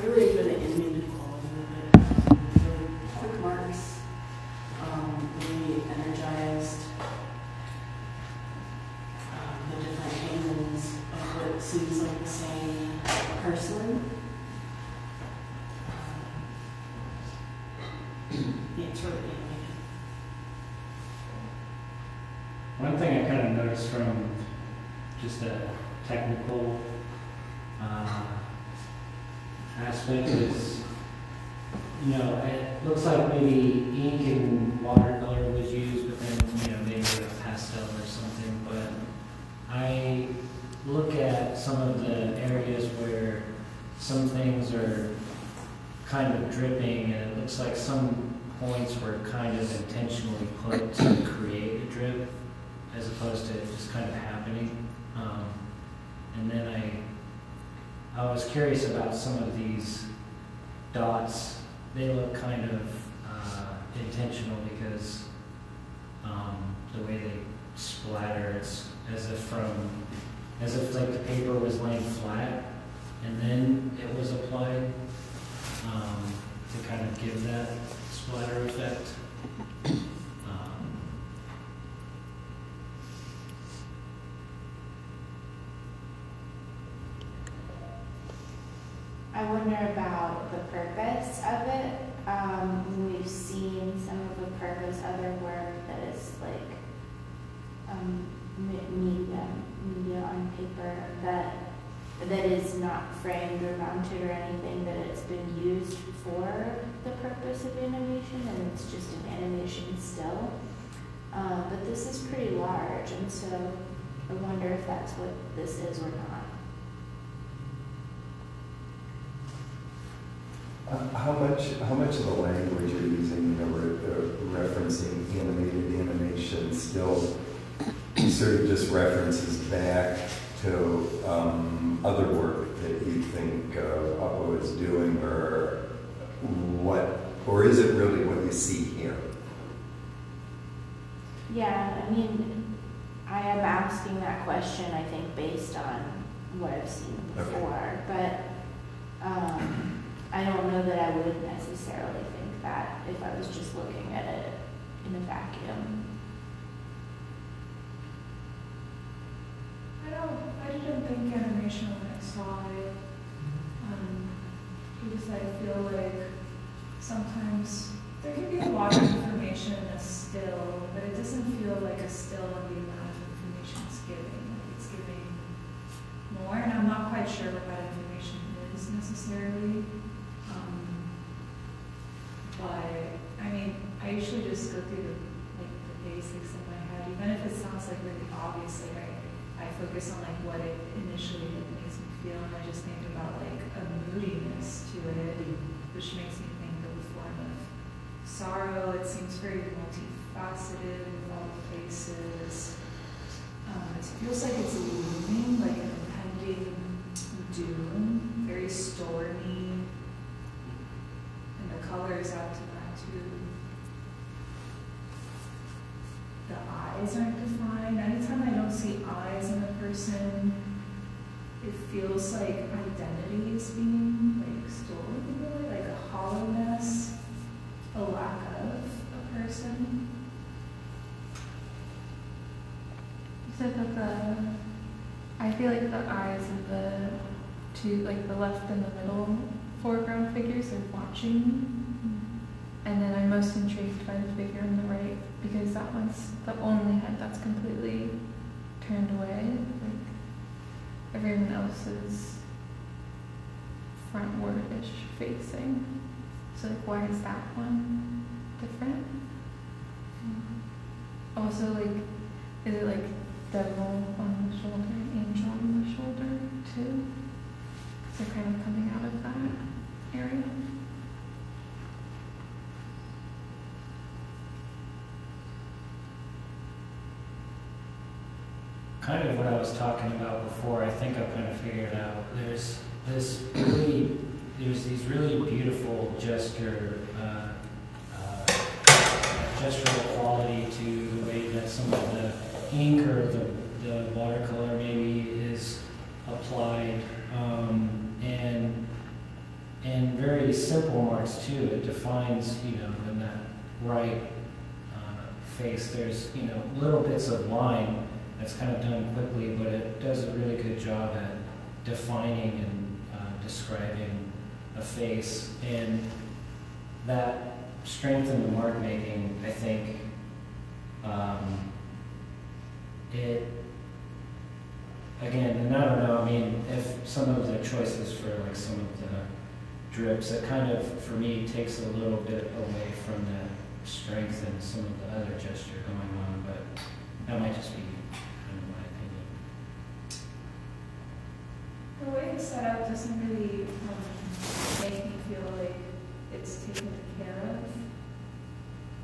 really enjoy the animated quality of it. Really quick marks, really energized. The different angles of what seems like the same person. Yeah, it's really animated. One thing I kind of noticed from just a technical aspect is, it looks like maybe ink and watercolor was used, but then, maybe a pastel or something. But I look at some of the areas where some things are kind of dripping, and it looks like some points were kind of intentionally put to create a drip, as opposed to just kind of happening. And then I was curious about some of these dots. They look kind of intentional because the way they splatter, it's as if like the paper was laying flat and then it was applied to kind of give that splatter effect. I wonder about the purpose of it. We've seen some of the purpose, other work that is like media on paper that is not framed or mounted or anything, that it's been used for the purpose of animation, and it's just an animation still. But this is pretty large, and so I wonder if that's what this is or not. How much of the language you're using, referencing animated animation, still sort of just references back to other work that you think Uppo is doing, or is it really what you see here? Yeah, I mean, I am asking that question, I think, based on what I've seen before, but I don't know that I would necessarily think that if I was just looking at it in a vacuum. I didn't think animation when I saw it, because I feel like sometimes there can be a lot of information in a still, but it doesn't feel like a still on the amount of information it's giving. Like it's giving more, and I'm not quite sure what that information is necessarily. But I mean, I usually just go through the basics in my head, even if it sounds like really obvious. Like I focus on like what it initially makes me feel, and I just think about like a moodiness to it, which makes me think of a form of sorrow. It seems very multifaceted with all the faces. It feels like it's looming, like an impending doom, very stormy. Colors add to that too. The eyes aren't defined. Anytime I don't see eyes in a person, it feels like identity is being like stolen, really, like a hollowness, a lack of a person. You said that I feel like the eyes of the two, like the left and the middle foreground figures are watching me. And then I'm most intrigued by the figure on the right because that one's the only head that's completely turned away. Like everyone else is frontward-ish facing. So like why is that one different? Also like, is it like devil on the shoulder, angel on the shoulder too? So kind of coming out of that area. Kind of what I was talking about before, I think I've kind of figured out. There's these really beautiful gestural quality to the way that some of the ink or the watercolor maybe is applied, and really simple marks too. It defines, you know, in that right face, there's, you know, little bits of line that's kind of done quickly, but it does a really good job at defining and describing a face. And that strength in the mark making, I think, it, again, and I don't know, I mean, if some of the choices for like some of the drips, it kind of, for me, takes a little bit away from that strength and some of the other gesture going on, but that might just be kind of my opinion. The way it's set up doesn't really make me feel like it's taken care of,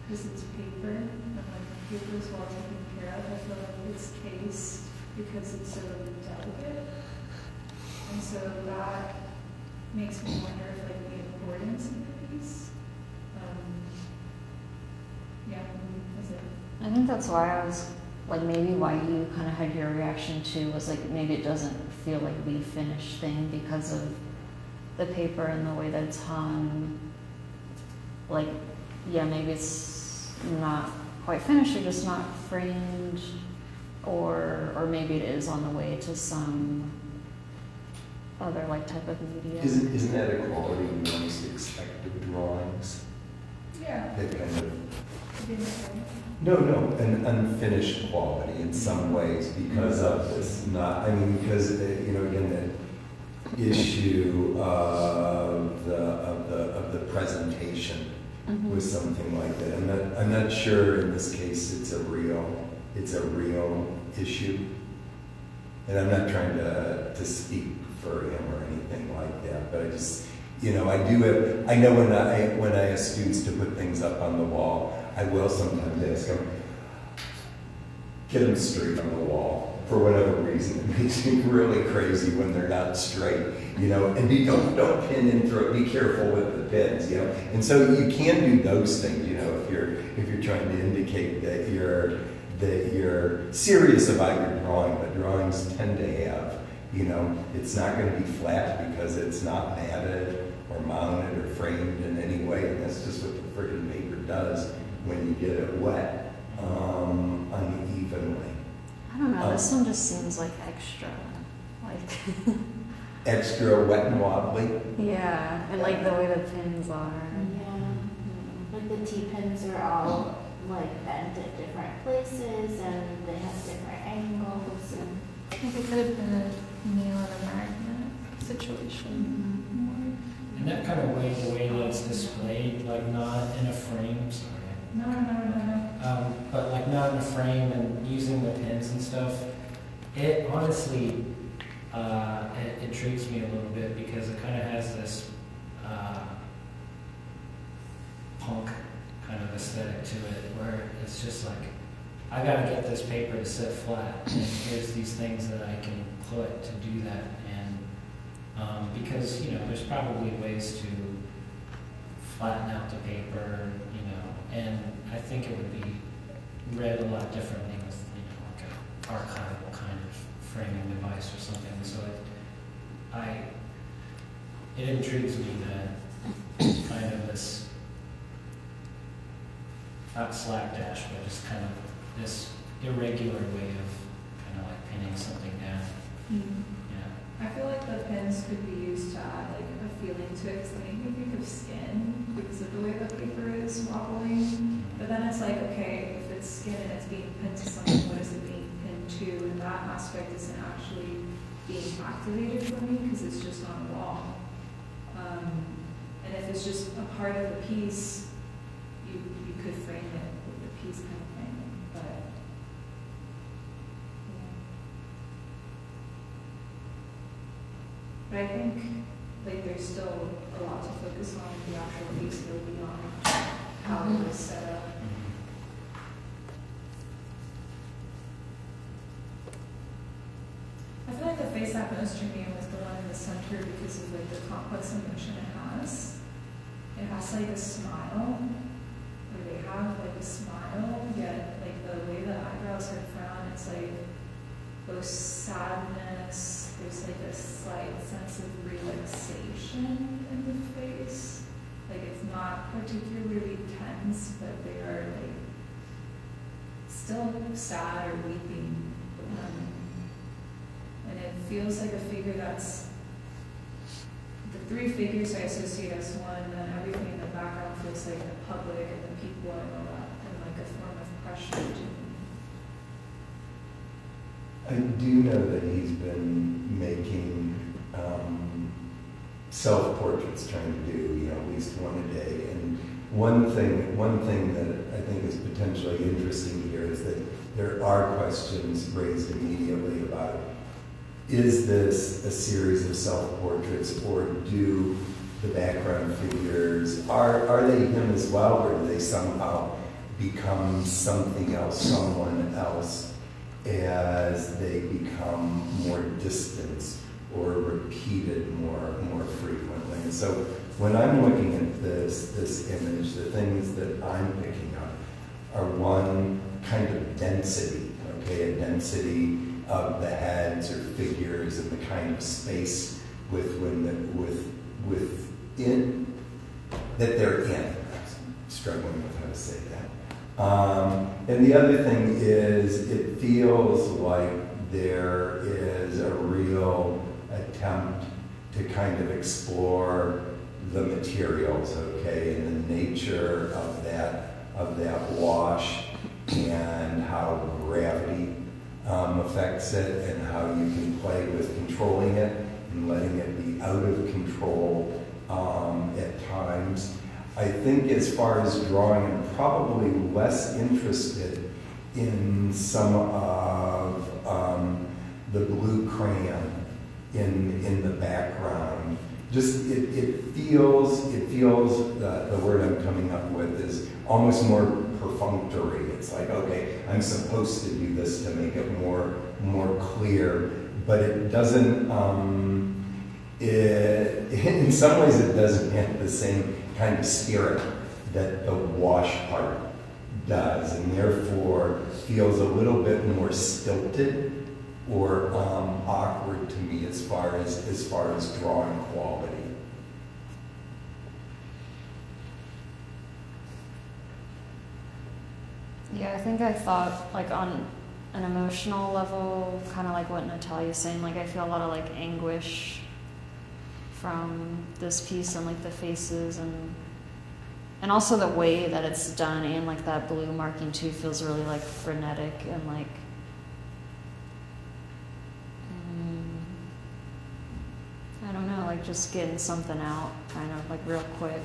because it's paper, and like paper is well taken care of. I feel like it's cased because it's so delicate, and so that makes me wonder if like the importance of the piece. Yeah, that's it. I think that's why I was, like, maybe why you kind of had your reaction to was like, maybe it doesn't feel like the finished thing because of the paper and the way that it's hung. Like, yeah, maybe it's not quite finished or just not framed, or maybe it is on the way to some other like type of media. Isn't that a quality you most expect of drawings? Yeah. That kind of, Didn't say. no, an unfinished quality in some ways because of this. Not, I mean, because you know, again, the issue of the presentation Mhm. was something like that. I'm not sure in this case it's a real issue. And I'm not trying to speak for him or anything like that, but I just, you know, I know when I ask students to put things up on the wall, I will sometimes ask them, get them straight on the wall. For whatever reason, it makes me really crazy when they're not straight, you know. And don't pin and throw. Be careful with the pins, you know. And so you can do those things, you know, if you're trying to indicate that you're serious about your drawing. But drawings tend to have, you know, it's not going to be flat because it's not matted or mounted or framed in any way, and that's just what the friggin' paper does when you get it wet unevenly. I don't know, this one just seems like extra. Like, Extra wet and wobbly. yeah, and like the way the pins are. Yeah, like the T-pins are all like bent at different places and they have different angles and. I think it could have been a nail and a magnet situation more. And that kind of way, the way that it's displayed, like not in a frame, sorry. No. But like not in a frame and using the pins and stuff, it honestly, it intrigues me a little bit because it kind of has this punk kind of aesthetic to it where it's just like, I gotta get this paper to sit flat and here's these things that I can put to do that. And because, you know, there's probably ways to flatten out the paper, you know, and I think it would be read a lot differently with, you know, like an archival kind of framing device or something. So it intrigues me that kind of this, not slapdash, but just kind of this irregular way of kind of like pinning something down. Yeah. I feel like the pins could be used to add like a feeling to it, because they make me think of skin because of the way the paper is wobbling. But then it's like, okay, if it's skin and it's being pinned to something, what is it being pinned to? And that aspect isn't actually being activated for me because it's just on a wall. And if it's just a part of the piece, you could frame it with the piece kind of thing. But yeah. But I think like there's still a lot to focus on with the actual piece go beyond how it was set up. I feel like the face that most drew me in was the one in the center because of like the complex emotion it has. It has like a smile, or they have like a smile, yet like the way the eyebrows are frowned, it's like both sadness, there's like a slight sense of relaxation in the face. not particularly tense, but they are like still sad or weeping. And it feels like a figure that's, the three figures I associate as one, and everything in the background feels like the public and the people and all that, and like a form of pressure to me. I do know that he's been making self-portraits, trying to do, at least one a day. And one thing that I think is potentially interesting here is that there are questions raised immediately about, is this a series of self-portraits, or do the background figures, are they him as well, or do they somehow become something else, someone else, as they become more distant or repeated more frequently? And so when I'm looking at this image, the things that I'm picking up are one, kind of density, okay, a density of the heads or figures and the kind of space within that they're in. I'm struggling with how to say that. And the other thing is, it feels like there is a real attempt to kind of explore the materials, okay, and the nature of that wash, and how gravity affects it, and how you can play with controlling it and letting it be out of control at times. I think as far as drawing, I'm probably less interested in some of the blue crayon in the background. Just it feels the word I'm coming up with is almost more perfunctory. It's like, okay, I'm supposed to do this to make it more clear, but it doesn't. In some ways, it doesn't have the same kind of spirit that the wash part does, and therefore feels a little bit more stilted or awkward to me as far as drawing quality. Yeah, I think I thought, like, on an emotional level, kind of like what Natalia's saying, like, I feel a lot of, like, anguish from this piece, and, like, the faces, and also the way that it's done, and, like, that blue marking, too, feels really, like, frenetic, and, like, I don't know, like, just getting something out, kind of, like, real quick.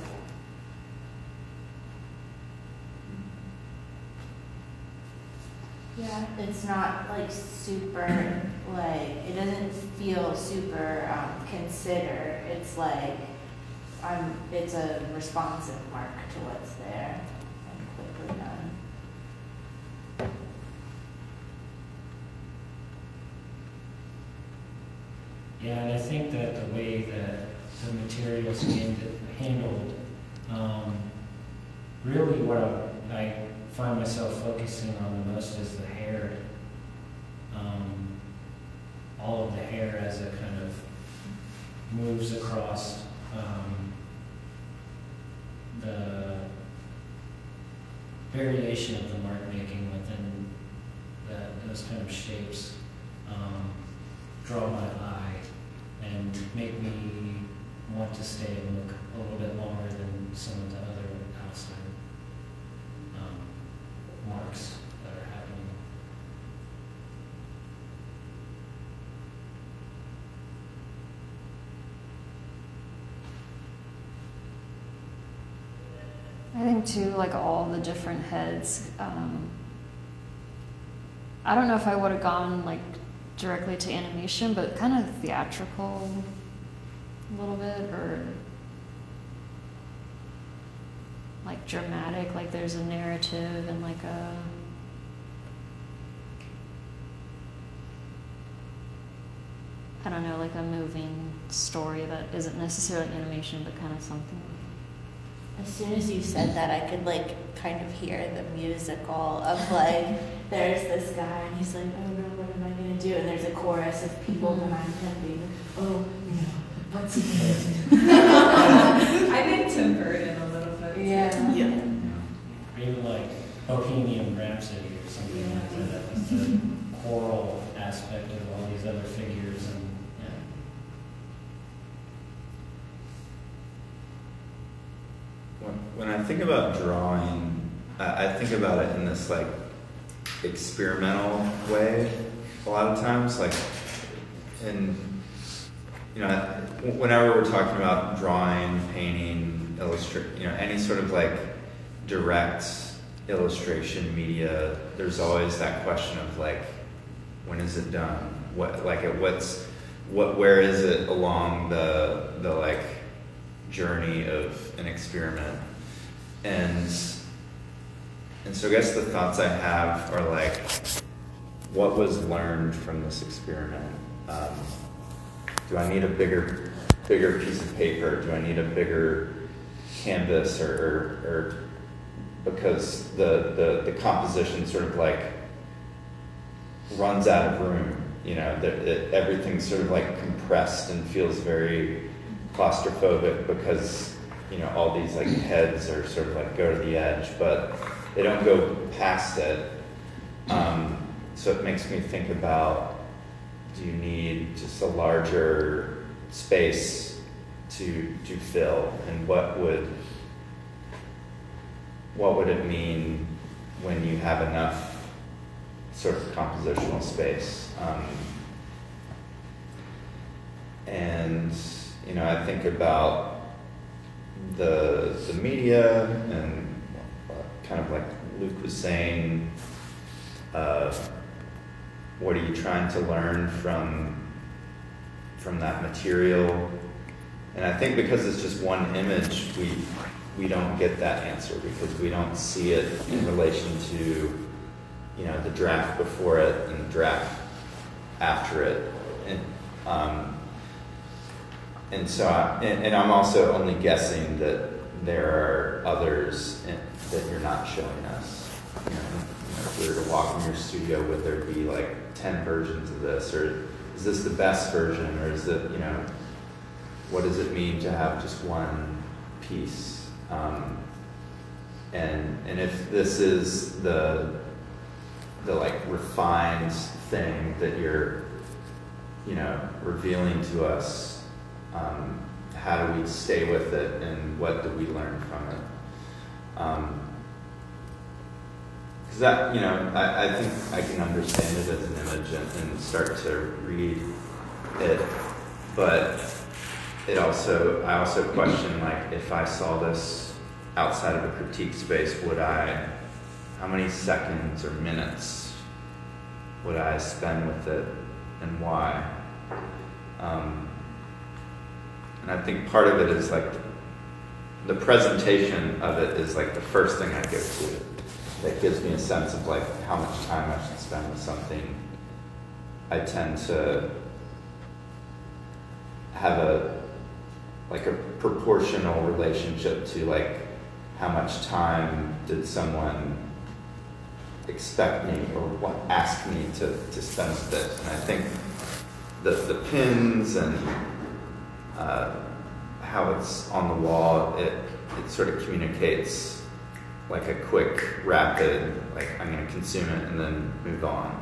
Yeah, it's not like super, like, it doesn't feel super considered. It's like, it's a responsive mark to what's there and quickly done. Yeah, and I think that the way that the materials handled, really what I find myself focusing on the most is the hair. All of the hair as it kind of moves across the variation of the mark making within those kind of shapes draw my eye and make me want to stay and look a little bit longer than some of the other outside marks that are happening. I think too, like, all the different heads, I don't know if I would have gone, like, directly to animation, but kind of theatrical a little bit, or like dramatic, like there's a narrative and like I don't know, like a moving story that isn't necessarily animation, but kind of something. As soon as you said that, I could like kind of hear the musical of like, there's this guy and he's like, oh no, what am I gonna do? And there's a chorus of people behind him being, oh no, what's he gonna do? I think Tim Burton a little bit. Yeah. Yeah. Or even like Bohemian Rhapsody or something like that. That's the choral aspect of all these other figures and yeah. When I think about drawing, I think about it in this like experimental way a lot of times, like, and you know, whenever we're talking about drawing, painting, any sort of like direct illustration media, there's always that question of like, when is it done? Where is it along the like journey of an experiment? And so I guess the thoughts I have are like, what was learned from this experiment? Do I need a bigger piece of paper? Do I need a bigger canvas or because the composition sort of like runs out of room, you know, everything's sort of like compressed and feels very claustrophobic because, you know, all these like heads are sort of like go to the edge, but they don't go past it. So it makes me think about, do you need just a larger space to fill, and what would it mean when you have enough sort of compositional space? And you know, I think about the media and kind of like Luke was saying, what are you trying to learn from that material? And I think because it's just one image, we don't get that answer because we don't see it in relation to, you know, the draft before it and the draft after it. And so I'm also only guessing that there are others that you're not showing us. You know, if we were to walk in your studio, would there be like 10 versions of this, or is this the best version, or is it, you know, what does it mean to have just one piece? And if this is the like refined thing that you're, you know, revealing to us, how do we stay with it, and what do we learn from it? Because that, you know, I think I can understand it as an image and start to read it, but I also question, like, if I saw this outside of a critique space, how many seconds or minutes would I spend with it, and why? And I think part of it is like the presentation of it is like the first thing I go to. That gives me a sense of like how much time I should spend with something. I tend to have a proportional relationship to like how much time did someone expect me or ask me to spend with it. And I think the pins and how it's on the wall, it sort of communicates like a quick, rapid, like I'm going to consume it and then move on.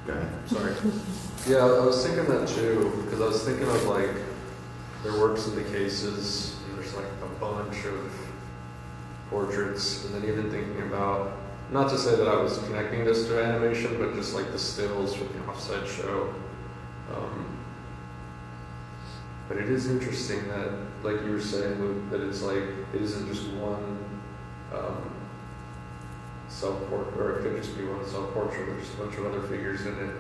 Go ahead. Sorry. Yeah, I was thinking that too, because I was thinking of like their works in the cases, and there's like a bunch of portraits, and then even thinking about, not to say that I was connecting this to animation, but just like the stills from the Offside show. But it is interesting that, like you were saying, Luke, that it's like, it isn't just one self-portrait, or it could just be one self-portrait, there's a bunch of other figures in it.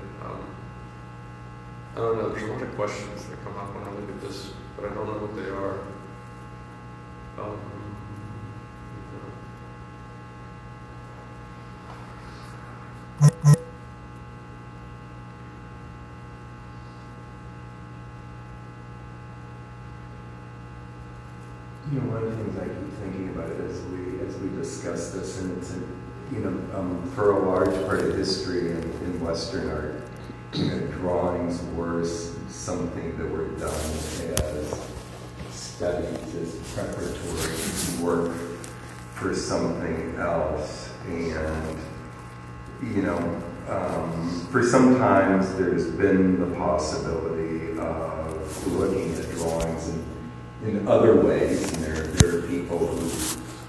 I don't know, there's a lot of questions that come up when I look at this, but I don't know what they are. You know, one of the things I keep thinking about as we discuss this, and it's for a large part of history in Western art, drawings were something that were done as studies, as preparatory work for something else. And, for sometimes there's been the possibility of looking at drawings in other ways. And there are people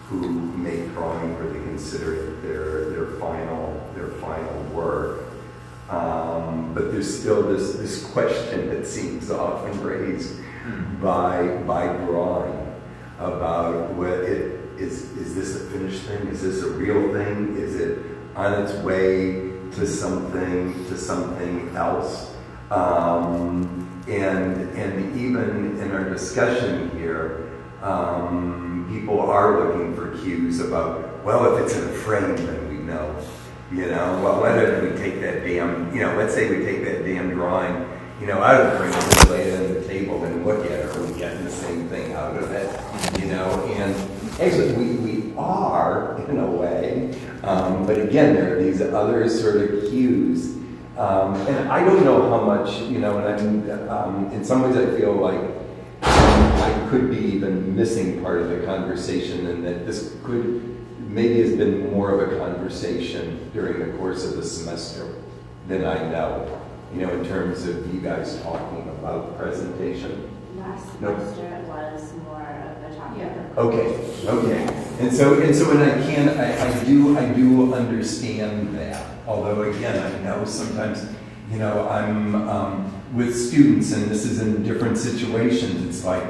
who make drawing where they consider it their final work. But there's still this question that seems often raised by drawing about is this a finished thing? Is this a real thing? Is it on its way to something else? And even in our discussion here, people are looking for cues about, well, if it's in a frame, then we know. Well, why don't we take that damn, let's say we take that damn drawing, out of the frame and lay it on the table and look at it, are we getting the same thing out of it? And actually we are, in a way, but again, there are these other sort of cues. And I don't know how much, and in some ways I feel like I could be even missing part of the conversation, and that this maybe has been more of a conversation during the course of the semester than I know, in terms of you guys talking about presentation. Last semester it was more of a topic. Yeah. Okay. And so when I do understand that. Although again, I know sometimes, I'm with students, and this is in different situations. It's like,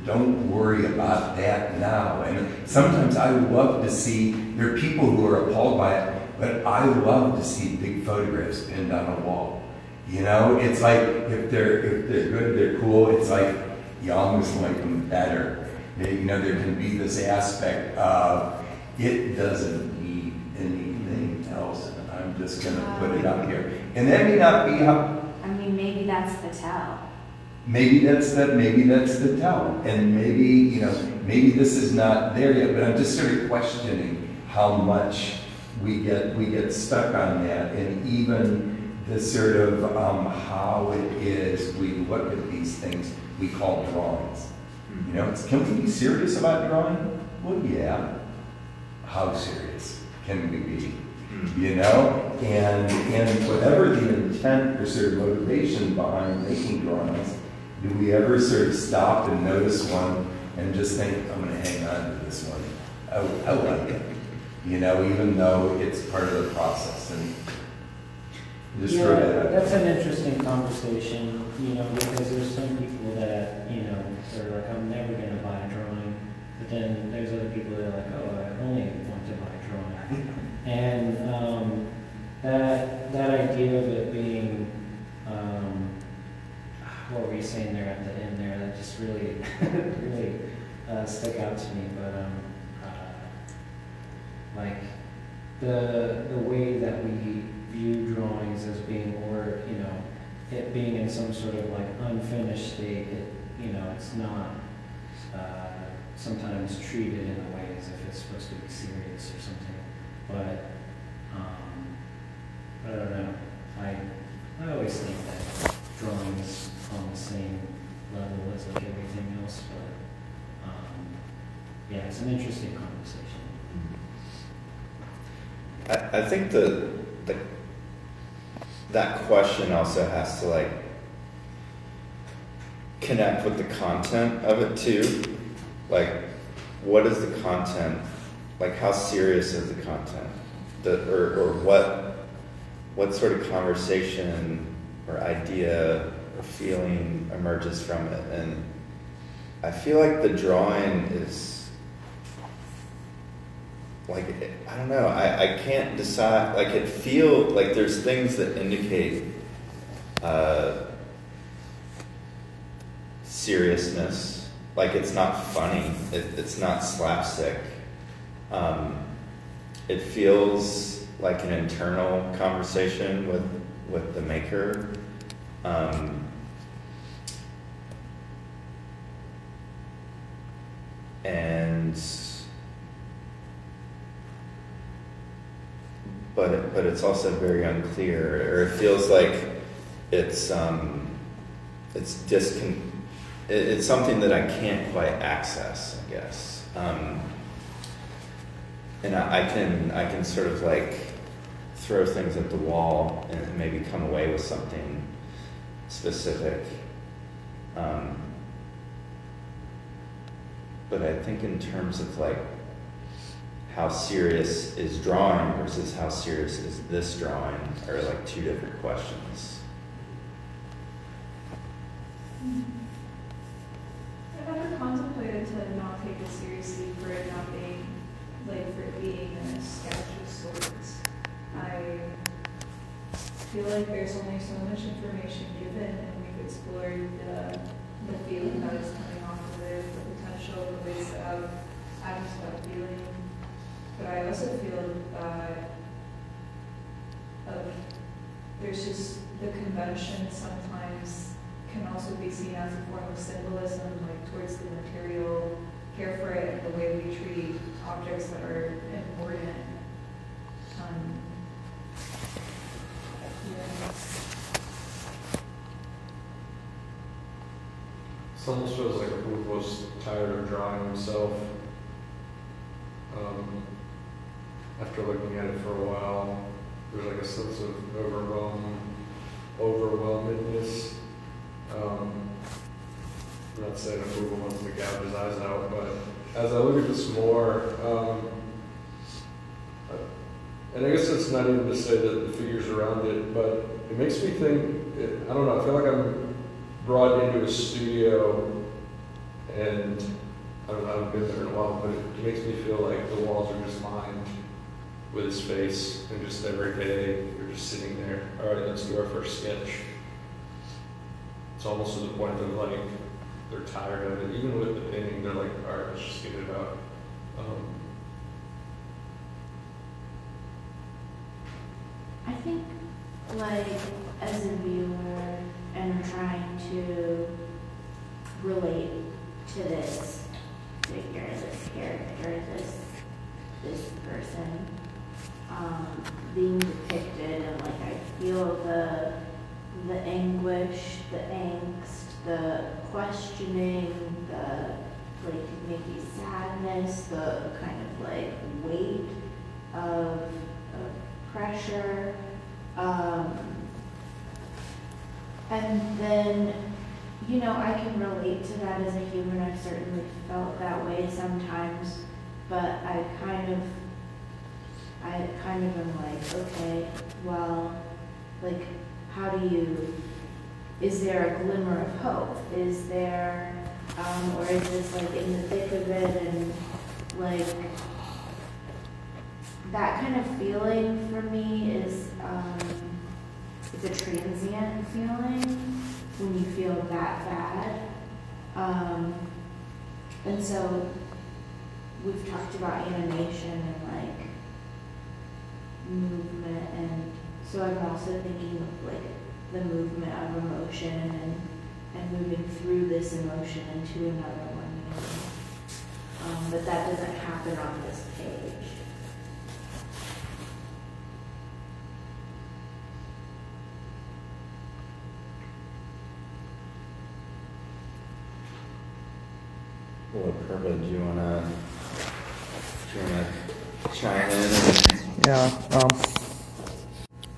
don't worry about that now. And sometimes I love to see, there are people who are appalled by it, but I love to see big photographs pinned on a wall. It's like, if they're good, they're cool. It's like, you almost like them better. There can be this aspect of, it doesn't need anything else, and I'm just going to put it up here. And that may not be how... maybe that's the tell. Maybe that's the tell, and maybe this is not there yet. But I'm just sort of questioning how much we get stuck on that, and even the sort of how it is we look at these things we call drawings. Can we be serious about drawing? Well, yeah. How serious can we be? And whatever the intent or sort of motivation behind making drawings, do we ever sort of stop and notice one and just think, I'm going to hang on to this one? I like it. Even though it's part of the process. And just throw that out. That's an interesting conversation, because there's some people that, they're like, I'm never going to buy a drawing. But then there's other people that are like, oh, I only want to buy a drawing. And that idea of it being, what were you saying there at the end there? That just really, really stuck out to me. But like the way that we view drawings as being, or it being in some sort of like unfinished state, it's not sometimes treated in a way as if it's supposed to be serious or something. But I don't know. I always think that drawing is on the same level as like everything else, but yeah, it's an interesting conversation. I think that question also has to like connect with the content of it too. Like, what is the content? Like, how serious is the content? Or what sort of conversation or idea or feeling emerges from it? And I feel like the drawing is like, I don't know, I can't decide, like it feels like there's things that indicate seriousness, like it's not funny, it's not slapstick. It feels like an internal conversation with the maker. but it's also very unclear, or it feels like it's it's something that I can't quite access, I guess. And I can sort of like throw things at the wall and maybe come away with something specific. But I think in terms of like how serious is drawing versus how serious is this drawing are like two different questions. I've never contemplated to not take it seriously for it not being, like, for it being a sketch of sorts. I feel like there's only so much information given, and we've explored the feeling that is coming off of it, the potential, the ways that I'm stuck feeling. But I also feel that there's just the convention sometimes can also be seen as a form of symbolism, like towards the material, care for it, and the way we treat objects that are important. Yeah. It almost feels like Booth was tired of drawing himself. After looking at it for a while, there's like a sense of overwhelmedness. I'm not saying that Booth wants to gouge his eyes out, but as I look at this more, and I guess it's not even to say that the figures around it, but it makes me think, I don't know, I feel like I'm brought into a studio, and I haven't been there in a while, but it makes me feel like the walls are just lined with his face, and just every day you're just sitting there. All right, let's do our first sketch. It's almost to the point of like they're tired of it. Even with the painting, they're like, all right, let's just get it out. I think, like, as a viewer and trying to relate to this figure, this character, this person being depicted, and like I feel the anguish, the angst, the questioning, the like maybe sadness, the kind of like weight of pressure, and then, you know, I can relate to that as a human. I've certainly felt that way sometimes, but I kind of am like, okay, well, like, how do you, is there a glimmer of hope? Is there, or is this like in the thick of it, and like, that kind of feeling for me is, it's a transient feeling when you feel that bad. And so we've talked about animation and like movement, and so I'm also thinking of like the movement of emotion and moving through this emotion into another one. But that doesn't happen on this page. Well, Purva, do you wanna chime in? Yeah.